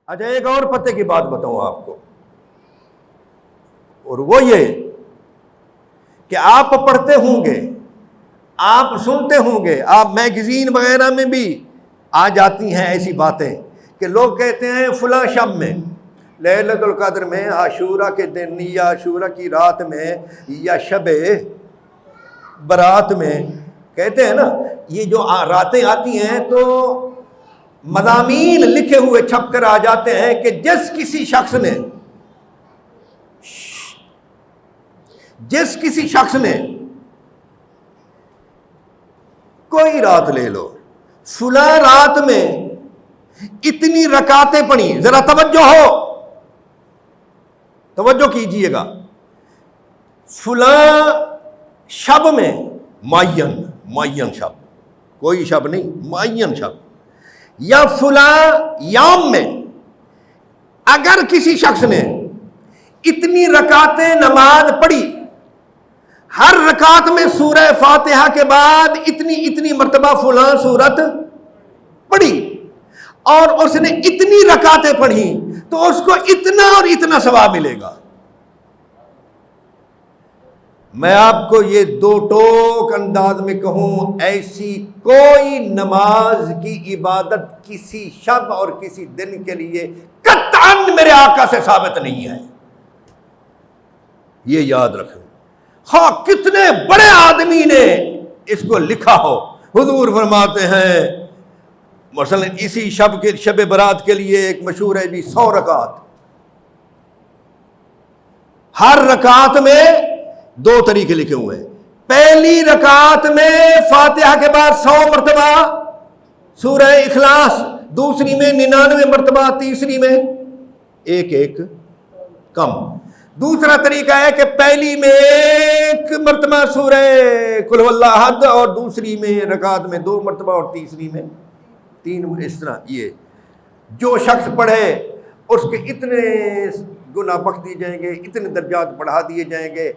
اچھا ایک اور پتے کی بات بتاؤں آپ کو، اور وہ یہ کہ آپ پڑھتے ہوں گے، آپ سنتے ہوں گے، آپ میگزین وغیرہ میں بھی آ جاتی ہیں ایسی باتیں کہ لوگ کہتے ہیں فلاں شب میں، لیلۃ القدر میں، عاشورہ کے دن یا عاشورہ کی رات میں یا شب برات میں، کہتے ہیں نا یہ جو راتیں آتی ہیں تو مضامین لکھے ہوئے چھپ کر آ جاتے ہیں کہ جس کسی شخص نے کوئی رات لے لو، فلاں رات میں اتنی رکعتیں پڑھی، ذرا توجہ کیجئے گا، فلاں شب میں، معین شب، کوئی شب نہیں، معین شب، یا فلاں یوم میں اگر کسی شخص نے اتنی رکعتیں نماز پڑھی، ہر رکعت میں سورہ فاتحہ کے بعد اتنی مرتبہ فلاں سورت پڑھی، اور اس نے اتنی رکعتیں پڑھی تو اس کو اتنا اور اتنا ثواب ملے گا۔ میں آپ کو یہ دو ٹوک انداز میں کہوں، ایسی کوئی نماز کی عبادت کسی شب اور کسی دن کے لیے قطعاً میرے آقا سے ثابت نہیں ہے، یہ یاد رکھیں، ہاں کتنے بڑے آدمی نے اس کو لکھا ہو۔ حضور فرماتے ہیں مثلا اسی شب برات کے لیے ایک مشہور ہے بھی 100 رکعت، ہر رکعت میں 2 طریقے لکھے ہوئے ہیں، پہلی رکعت میں فاتحہ کے بعد 100 مرتبہ سورہ اخلاص، دوسری میں 99 مرتبہ، تیسری میں ایک کم۔ دوسرا طریقہ ہے کہ پہلی میں 1 مرتبہ سورہ قل هو اللہ احد، اور دوسری میں رکعت میں 2 مرتبہ، اور تیسری میں 3۔ اس طرح یہ جو شخص پڑھے اس کے اتنے گناہ بخش دیے جائیں گے، اتنے درجات بڑھا دیے جائیں گے۔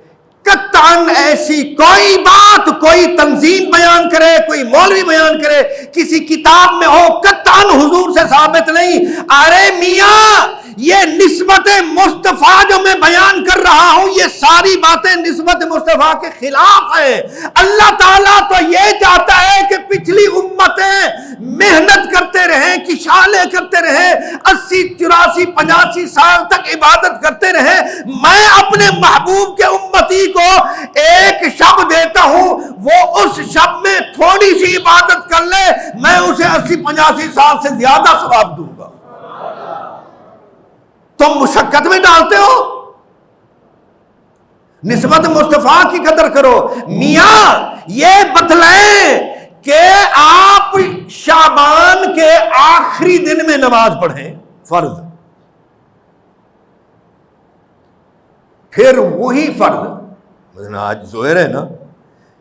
قطعاً ایسی کوئی بات کوئی تنظیم بیان کرے، کوئی مولوی بیان کرے، کسی کتاب میں ہو، قطعاً حضور سے ثابت نہیں۔ ارے میاں یہ نسبت مصطفیٰ جو میں بیان کر رہا ہوں، یہ ساری باتیں نسبت مصطفیٰ کے خلاف ہیں۔ اللہ تعالیٰ تو یہ چاہتا ہے کہ پچھلی امتیں محنت کرتے رہیں، کشالیں کرتے رہیں، 80 84 85 سال تک عبادت کرتے رہیں۔ میں اپنے محبوب کے امتی کو ایک شب دیتا ہوں، وہ اس شب میں تھوڑی سی عبادت کر لے، میں اسے 80 85 سال سے زیادہ ثواب دوں گا۔ تم مشقت میں ڈالتے ہو، نسبت مصطفیٰ کی قدر کرو۔ میاں یہ بتلائیں کہ آپ شعبان کے آخری دن میں نماز پڑھیں فرض، پھر وہی فرض مثلا آج ظہر ہے نا،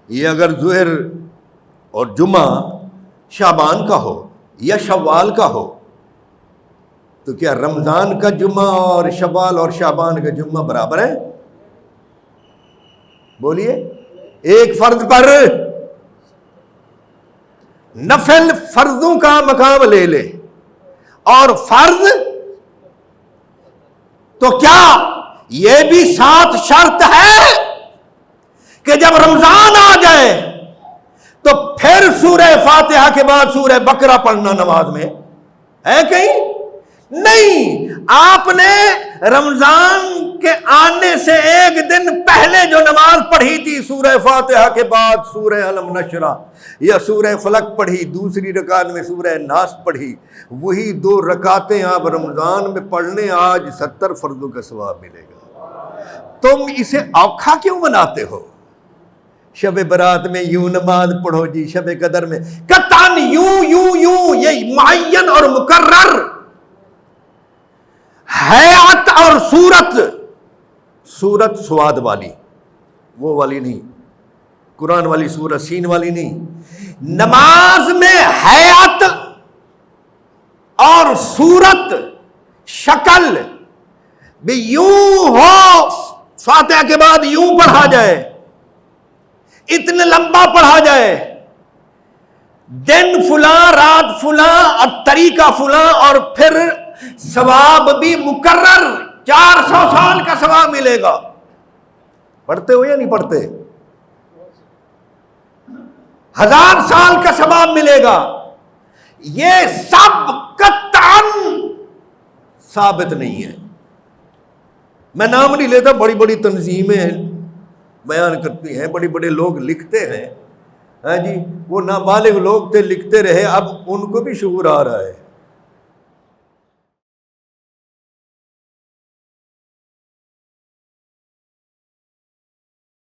یہ اگر ظہر اور جمعہ شعبان کا ہو یا شوال کا ہو تو کیا رمضان کا جمعہ اور شوال اور شعبان کا جمعہ برابر ہے؟ بولیے۔ ایک فرض پر نفل فرضوں کا مقام لے لے، اور فرض تو کیا یہ بھی ساتھ شرط ہے کہ جب رمضان آ جائے تو پھر سورہ فاتحہ کے بعد سورہ بقرہ پڑھنا نماز میں ہے کہیں؟ نہیں، آپ نے رمضان کے آنے سے ایک دن پہلے جو نماز پڑھی تھی، سورہ فاتحہ کے بعد سورہ علم نشرہ یا سورہ فلق پڑھی، دوسری رکعت میں سورہ ناس پڑھی، وہی 2 رکعتیں آپ رمضان میں پڑھنے، آج 70 فرضوں کا ثواب ملے گا۔ تم اسے اوکھا کیوں بناتے ہو؟ شب برات میں یوں نماز پڑھو جی، شب قدر میں قطعاً یوں، یہ معین اور مقرر حیات اور صورت سواد والی، وہ والی نہیں، قرآن والی سورت سین والی نہیں۔ نماز میں حیات اور صورت شکل بھی یوں ہو، فاتحہ کے بعد یوں پڑھا جائے، اتنے لمبا پڑھا جائے، دن فلاں، رات فلاں، اور طریقہ فلاں، اور پھر ثواب بھی مقرر 400 سال کا ثواب ملے گا. پڑھتے ہو یا نہیں پڑھتے؟ 1000 سال کا ثواب ملے گا. یہ سب قطعاً ثابت نہیں ہے. میں نام نہیں لیتا، بڑی بڑی تنظیمیں بیان کرتی ہیں، بڑے بڑے لوگ لکھتے ہیں. ہاں جی، وہ نابالغ لوگ تھے، لکھتے رہے، اب ان کو بھی شعور آ رہا ہے.